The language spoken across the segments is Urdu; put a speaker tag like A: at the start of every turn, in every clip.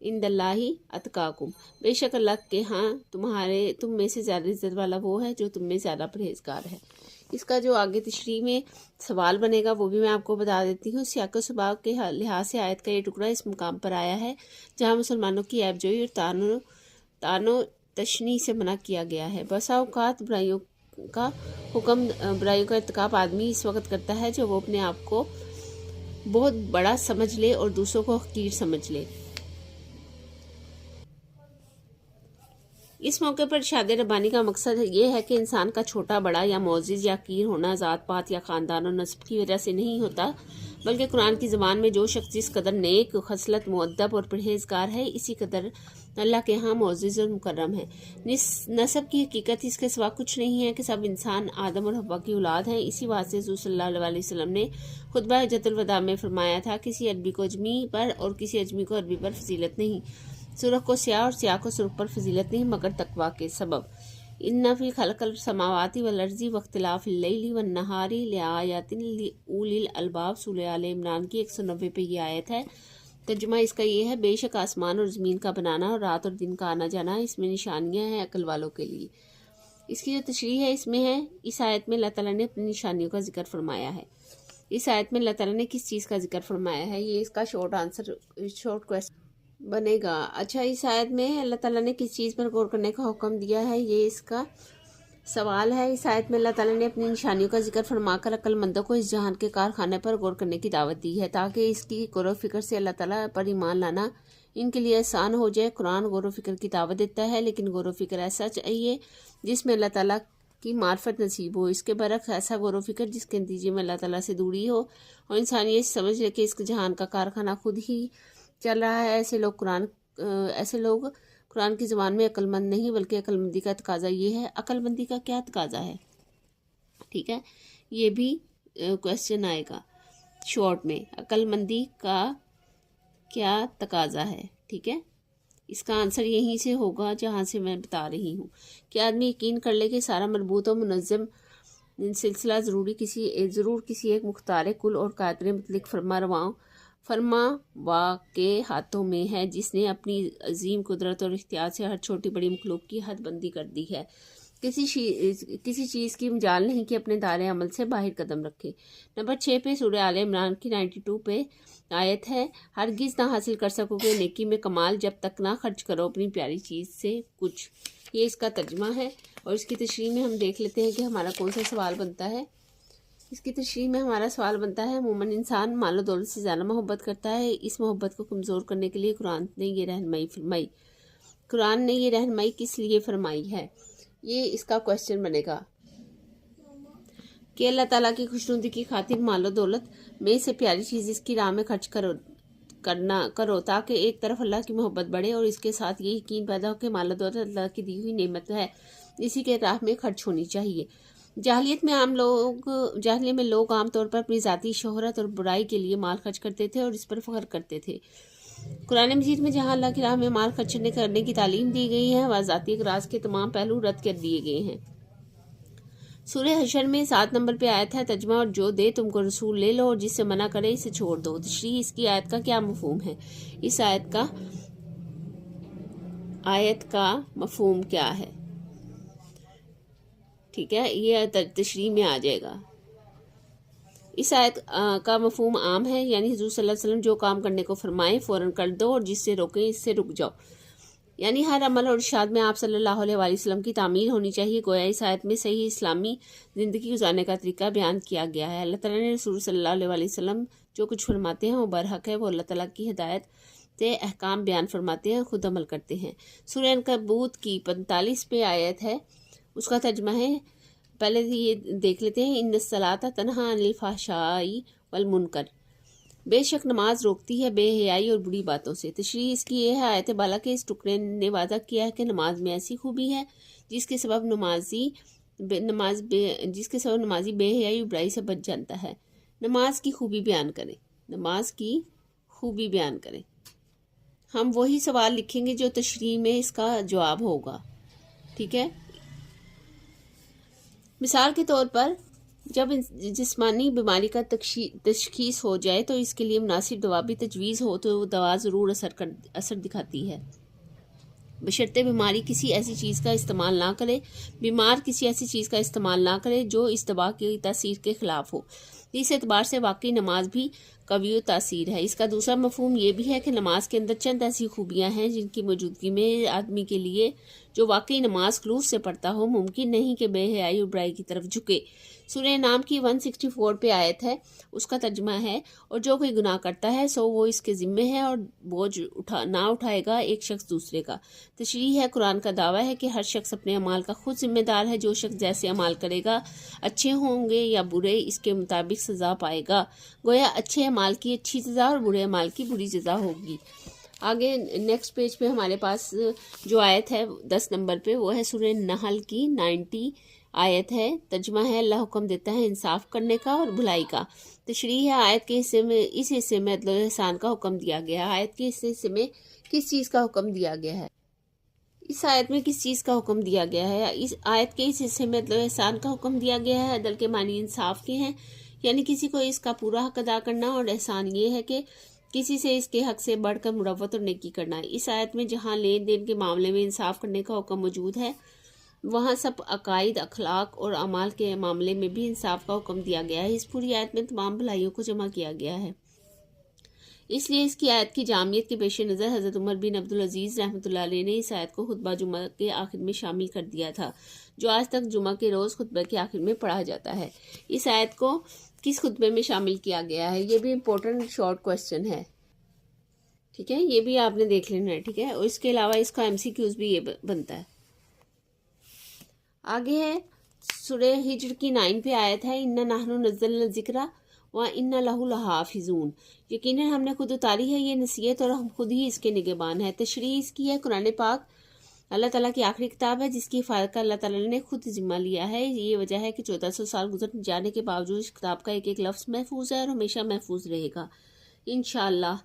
A: ان اللہ اتقاکم، بے شک اللہ کے ہاں تم میں سے زیادہ عزت والا وہ ہے جو تم میں زیادہ پرہیزگار ہے۔ اس کا جو آگے تشریح میں سوال بنے گا وہ بھی میں آپ کو بتا دیتی ہوں۔ سیاق و سباق کے لحاظ سے آیت کا یہ ٹکڑا اس مقام پر آیا ہے جہاں مسلمانوں کی عیب جوئی اور تانو تشنیع سے منع کیا گیا ہے۔ بسا اوقات برائیوں کا ارتکاب آدمی اس وقت کرتا ہے جب وہ اپنے آپ کو بہت بڑا سمجھ لے اور دوسروں کو حقیر سمجھ لے۔ اس موقع پر ارشاد ربانی کا مقصد یہ ہے کہ انسان کا چھوٹا بڑا یا معزز یا حقیر ہونا ذات پات یا خاندان و نسب کی وجہ سے نہیں ہوتا، بلکہ قرآن کی زبان میں جو شخص جس قدر نیک خصلت، مؤدب اور پرہیزگار ہے، اسی قدر اللہ کے ہاں معزز اور مکرم ہے۔ نسب کی حقیقت اس کے سوا کچھ نہیں ہے کہ سب انسان آدم اور حوا کی اولاد ہیں۔ اسی واسطے حضور صلی اللہ علیہ وسلم نے خطبہ حجۃ الوداع میں فرمایا تھا، کسی عربی کو اجمی پر اور کسی اجمی کو عربی پر فضیلت نہیں، سرخ کو سیاہ اور سیاہ کو سرخ پر فضیلت نہیں، مگر تقویٰ کے سبب۔ ان فی خلق السماوات والارض واختلاف اللیل والنہار لآیات لأولی الالباب، سورہ آل عمران کی 190 پہ یہ آیت ہے۔ ترجمہ اس کا یہ ہے، بے شک آسمان اور زمین کا بنانا اور رات اور دن کا آنا جانا، اس میں نشانیاں ہیں عقل والوں کے لیے۔ اس کی جو تشریح ہے اس میں ہے، اس آیت میں اللہ تعالیٰ نے اپنی نشانیوں کا ذکر فرمایا ہے۔ اس آیت میں اللہ تعالیٰ نے کس چیز کا ذکر فرمایا ہے، یہ اس کا شارٹ کویسچن بنے گا۔ اچھا، اس آیت میں اللہ تعالیٰ نے کس چیز پر غور کرنے کا حکم دیا ہے، یہ اس کا سوال ہے۔ اس آیت میں اللہ تعالیٰ نے اپنی نشانیوں کا ذکر فرما کر عقل مندوں کو اس جہان کے کارخانے پر غور کرنے کی دعوت دی ہے تاکہ اس کی غور و فکر سے اللہ تعالیٰ پر ایمان لانا ان کے لیے آسان ہو جائے۔ قرآن غور و فکر کی دعوت دیتا ہے، لیکن غور و فکر ایسا چاہیے جس میں اللہ تعالیٰ کی معرفت نصیب ہو۔ اس کے برعکس ایسا غور و فکر جس کے نتیجے میں اللہ تعالیٰ سے دوری ہو اور انسان یہ سمجھ لے کہ اس جہان کا کارخانہ خود ہی چل رہا ہے۔ ایسے لوگ قرآن کی زبان میں عقل مند نہیں، بلکہ عقل مندی کا تقاضا یہ ہے۔ عقل مندی کا کیا تقاضا ہے، ٹھیک ہے، یہ بھی کویسچن آئے گا شارٹ میں، عقل مندی کا کیا تقاضا ہے، ٹھیک ہے۔ اس کا آنسر یہیں سے ہوگا جہاں سے میں بتا رہی ہوں کہ آدمی یقین کر لے کہ سارا مربوط و منظم سلسلہ ضرور کسی ایک مختار کل اور قادر مطلق فرما کے ہاتھوں میں ہے، جس نے اپنی عظیم قدرت اور اختیار سے ہر چھوٹی بڑی مخلوق کی حد بندی کر دی ہے۔ کسی چیز کی مجال نہیں کہ اپنے دائرے عمل سے باہر قدم رکھے۔ نمبر 6 پہ سورہ آل عمران کی 92 پہ آیت ہے، ہرگز نہ حاصل کر سکو گے نیکی میں کمال جب تک نہ خرچ کرو اپنی پیاری چیز سے کچھ۔ یہ اس کا ترجمہ ہے، اور اس کی تشریح میں ہم دیکھ لیتے ہیں کہ ہمارا کون سا سوال بنتا ہے۔ اس کی تشریح میں ہمارا سوال بنتا ہے، عموماً انسان مال و دولت سے زیادہ محبت کرتا ہے، اس محبت کو کمزور کرنے کے لیے قرآن نے یہ رہنمائی کس لیے فرمائی ہے، یہ اس کا کویسچن بنے گا کہ اللہ تعالیٰ کی خوشنودی کی خاطر مال و دولت میں سے پیاری چیز اس کی راہ میں خرچ کرو تاکہ ایک طرف اللہ کی محبت بڑھے اور اس کے ساتھ یہ یقین پیدا ہو کہ مال و دولت اللہ کی دی ہوئی نعمت ہے، اسی کے راہ میں خرچ ہونی چاہیے۔ جاہلیت میں لوگ عام طور پر اپنی ذاتی شہرت اور برائی کے لیے مال خرچ کرتے تھے اور اس پر فخر کرتے تھے۔ قرآن مجید میں جہاں اللہ کی راہ میں مال خرچ کرنے کی تعلیم دی گئی ہے، وہاں ذاتی اغراض کے تمام پہلو رد کر دیے گئے ہیں۔ سورہ حشر میں 7 نمبر پہ آیت ہے، ترجمہ، اور جو دے تم کو رسول لے لو اور جس سے منع کرے اسے چھوڑ دو۔ تشریح اس کی آیت کا کیا مفہوم ہے، اس آیت کا مفہوم کیا ہے، ٹھیک ہے، یہ تشریح میں آ جائے گا۔ اس آیت کا مفہوم عام ہے، یعنی حضور صلی اللہ علیہ وسلم جو کام کرنے کو فرمائیں فوراً کر دو اور جس سے روکیں اس سے رک جاؤ، یعنی ہر عمل اور ارشاد میں آپ صلی اللہ علیہ وسلم کی تعمیل ہونی چاہیے۔ گویا اس آیت میں صحیح اسلامی زندگی گزارنے کا طریقہ بیان کیا گیا ہے۔ اللہ تعالیٰ نے رسول صلی اللہ علیہ وسلم جو کچھ فرماتے ہیں وہ برحق ہے، وہ اللہ تعالیٰ کی ہدایت سے احکام بیان فرماتے ہیں، خود عمل کرتے ہیں۔ سورہ عنکبوت کی 45 پہ آیت ہے، اس کا ترجمہ ہے، پہلے یہ دیکھ لیتے ہیں، ان الصلاۃ تنہی عن الفحشاء والمنکر، بے شک نماز روکتی ہے بے حیائی اور بری باتوں سے۔ تشریح اس کی یہ ہے، آیت بالا کے اس ٹکڑے نے وعدہ کیا ہے کہ نماز میں ایسی خوبی ہے جس کے سبب نمازی بے حیائی اور برائی سے بچ جاتا ہے۔ نماز کی خوبی بیان کریں۔ ہم وہی سوال لکھیں گے جو تشریح میں اس کا جواب ہوگا، ٹھیک ہے۔ مثال کے طور پر جب جسمانی بیماری کا تشخیص ہو جائے تو اس کے لیے مناسب دوا بھی تجویز ہو تو وہ دوا ضرور اثر دکھاتی ہے، بشرطے بیمار کسی ایسی چیز کا استعمال نہ کرے جو اس دوا کی تاثیر کے خلاف ہو۔ اس اعتبار سے واقعی نماز بھی قوی و تاثیر ہے۔ اس کا دوسرا مفہوم یہ بھی ہے کہ نماز کے اندر چند ایسی خوبیاں ہیں جن کی موجودگی میں آدمی کے لیے جو واقعی نماز خلوص سے پڑھتا ہو ممکن نہیں کہ بے حیائی اور برائی کی طرف جھکے۔ سورہ نام کی 164 پہ آیت ہے، اس کا ترجمہ ہے، اور جو کوئی گناہ کرتا ہے سو وہ اس کے ذمے ہے اور بوجھ نہ اٹھائے گا ایک شخص دوسرے کا۔ تشریح ہے، قرآن کا دعویٰ ہے کہ ہر شخص اپنے اعمال کا خود ذمہ دار ہے، جو شخص جیسے اعمال کرے گا اچھے ہوں گے یا برے اس کے مطابق سزا پائے گا، گویا اچھے اعمال کی اچھی سزا اور برے اعمال کی بری سزا ہوگی۔ آگے نیکسٹ پیج پہ ہمارے پاس جو آیت ہے 10 نمبر پہ وہ ہے سورہ نحل کی 90 آیت ہے، ترجمہ ہے اللہ حکم دیتا ہے انصاف کرنے کا اور بھلائی کا۔ تشریح ہے، آیت کے اس حصے میں عدل و احسان کا حکم دیا گیا ہے۔ آیت کے اس حصے میں کس چیز کا حکم دیا گیا ہے؟ اس آیت میں کس چیز کا حکم دیا گیا ہے؟ اس آیت کے اس حصے میں عدل و احسان کا حکم دیا گیا ہے۔ عدل کے معنی انصاف کے ہیں، یعنی کسی کو اس کا پورا حق ادا کرنا، اور احسان یہ ہے کہ کسی سے اس کے حق سے بڑھ کر مروت اور نیکی کرنا۔ اس آیت میں جہاں لین دین کے معاملے میں انصاف کرنے کا حکم موجود ہے وہاں سب عقائد، اخلاق اور اعمال کے معاملے میں بھی انصاف کا حکم دیا گیا ہے۔ اس پوری آیت میں تمام بھلائیوں کو جمع کیا گیا ہے، اس لیے اس کی آیت کی جامعیت کے پیش نظر حضرت عمر بن عبدالعزیز رحمۃ اللہ علیہ نے اس آیت کو خطبہ جمعہ کے آخر میں شامل کر دیا تھا، جو آج تک جمعہ کے روز خطبہ کے آخر میں پڑھا جاتا ہے۔ اس آیت کو کس خطبے میں شامل کیا گیا ہے؟ یہ بھی امپورٹنٹ شارٹ کویسچن ہے، ٹھیک ہے، یہ بھی آپ نے دیکھ لینا ہے، ٹھیک ہے، اور اس کے علاوہ اس کا MCQs بھی یہ بنتا ہے۔ آگے ہے سورہ ہجر کی 9 پہ آیت ہے، اِنَّا نَحْنُ نَزَّلْنَا الذِّکْرَ وَإِنَّا لَهُ لَحَافِظُونَ، یقیناً ہم نے خود اتاری ہے یہ نصیحت اور ہم خود ہی اس کے نگہبان ہیں۔ تشریح اس کی ہے، قرآن پاک اللہ تعالیٰ کی آخری کتاب ہے جس کی حفاظت کا اللہ تعالیٰ نے خود ذمہ لیا ہے۔ یہ وجہ ہے کہ 1400 سال گزر جانے کے باوجود اس کتاب کا ایک ایک لفظ محفوظ ہے اور ہمیشہ محفوظ رہے گا انشاءاللہ۔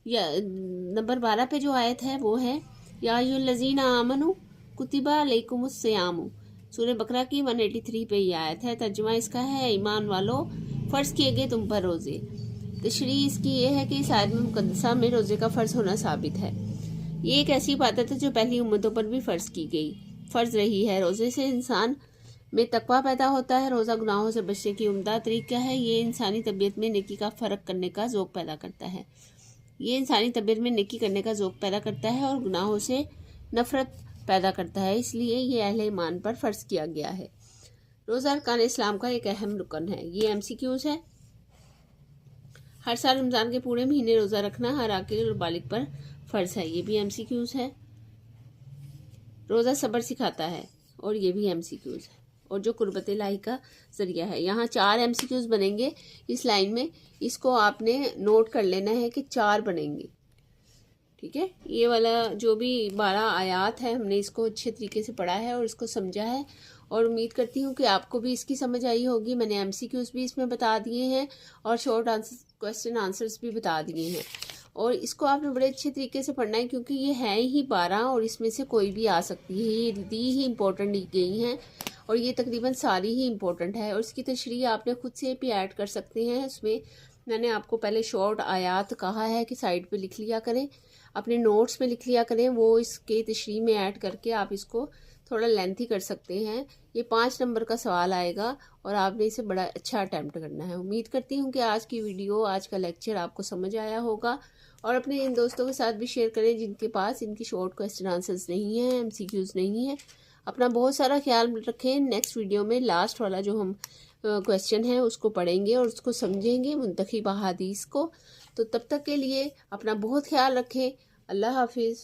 A: نمبر 12 پہ جو آیت ہے وہ ہے یا ایھا الذین آمنوا کتب علیکم الصیام، سورہ بقرہ کی 183 پہ یہ آیت ہے، ترجمہ اس کا ہے ایمان والو فرض کیے گئے تم پر روزے۔ تشریح اس کی یہ ہے کہ اس آیت میں مقدسہ میں روزے کا فرض ہونا ثابت ہے۔ یہ ایک ایسی عبادت ہے جو پہلی امتوں پر بھی فرض رہی ہے۔ روزے سے انسان میں تقویٰ پیدا ہوتا ہے، روزہ گناہوں سے بچنے کی عمدہ طریقہ ہے، یہ انسانی طبیعت میں نیکی کا فرق کرنے کا ذوق پیدا کرتا ہے، اور گناہوں سے نفرت پیدا کرتا ہے، اس لیے یہ اہل ایمان پر فرض کیا گیا ہے۔ روزہ ارکان اسلام کا ایک اہم رکن ہے۔ یہ MCQs ہے، ہر سال رمضان کے پورے مہینے روزہ رکھنا ہر عاقل اور بالغ پر فرض ہے، یہ بھی MCQs ہے۔ روزہ صبر سکھاتا ہے، اور یہ بھی MCQs ہے، اور جو قربت الہی کا ذریعہ ہے۔ یہاں 4 MCQs بنیں گے اس لائن میں، اس کو آپ نے نوٹ کر لینا ہے کہ 4 بنیں گے، ٹھیک ہے۔ یہ والا جو بھی 12 آیات ہے ہم نے اس کو اچھے طریقے سے پڑھا ہے اور اس کو سمجھا ہے، اور امید کرتی ہوں کہ آپ کو بھی اس کی سمجھ آئی ہوگی۔ میں نے MCQs بھی اس میں بتا دیے ہیں اور شارٹ کویسچن آنسرز بھی بتا دیے ہیں، اور اس کو آپ نے بڑے اچھے طریقے سے پڑھنا ہے کیونکہ یہ ہے ہی 12 اور اس میں سے کوئی بھی آ سکتی ہے، یہ دی ہی امپورٹنٹ دی گئی ہیں اور یہ تقریباً ساری ہی امپورٹنٹ ہے، اور اس کی تشریح آپ نے خود سے بھی ایڈ کر سکتے ہیں۔ اس میں نے آپ کو پہلے شارٹ آیات کہا ہے کہ سائڈ پہ لکھ لیا کریں، اپنے نوٹس میں لکھ لیا کریں، وہ اس کے تشریح میں ایڈ کر کے آپ اس کو تھوڑا لینتھی کر سکتے ہیں۔ یہ 5 نمبر کا سوال آئے گا اور آپ نے اسے بڑا اچھا اٹیمپٹ کرنا ہے۔ امید کرتی ہوں کہ آج کی ویڈیو، آج کا لیکچر آپ کو سمجھ آیا ہوگا، اور اپنے ان دوستوں کے ساتھ بھی شیئر کریں جن کے پاس ان کی شارٹ کویسچن آنسرز نہیں ہیں، MCQs نہیں ہیں۔ اپنا بہت سارا خیال رکھیں۔ نیکسٹ ویڈیو میں لاسٹ والا جو ہم کویسچن ہے اس کو پڑھیں گے اور اس کو سمجھیں گے، منتخب احادیث کو۔ تو تب تک کے لیے اپنا بہت خیال رکھیں۔ اللہ حافظ۔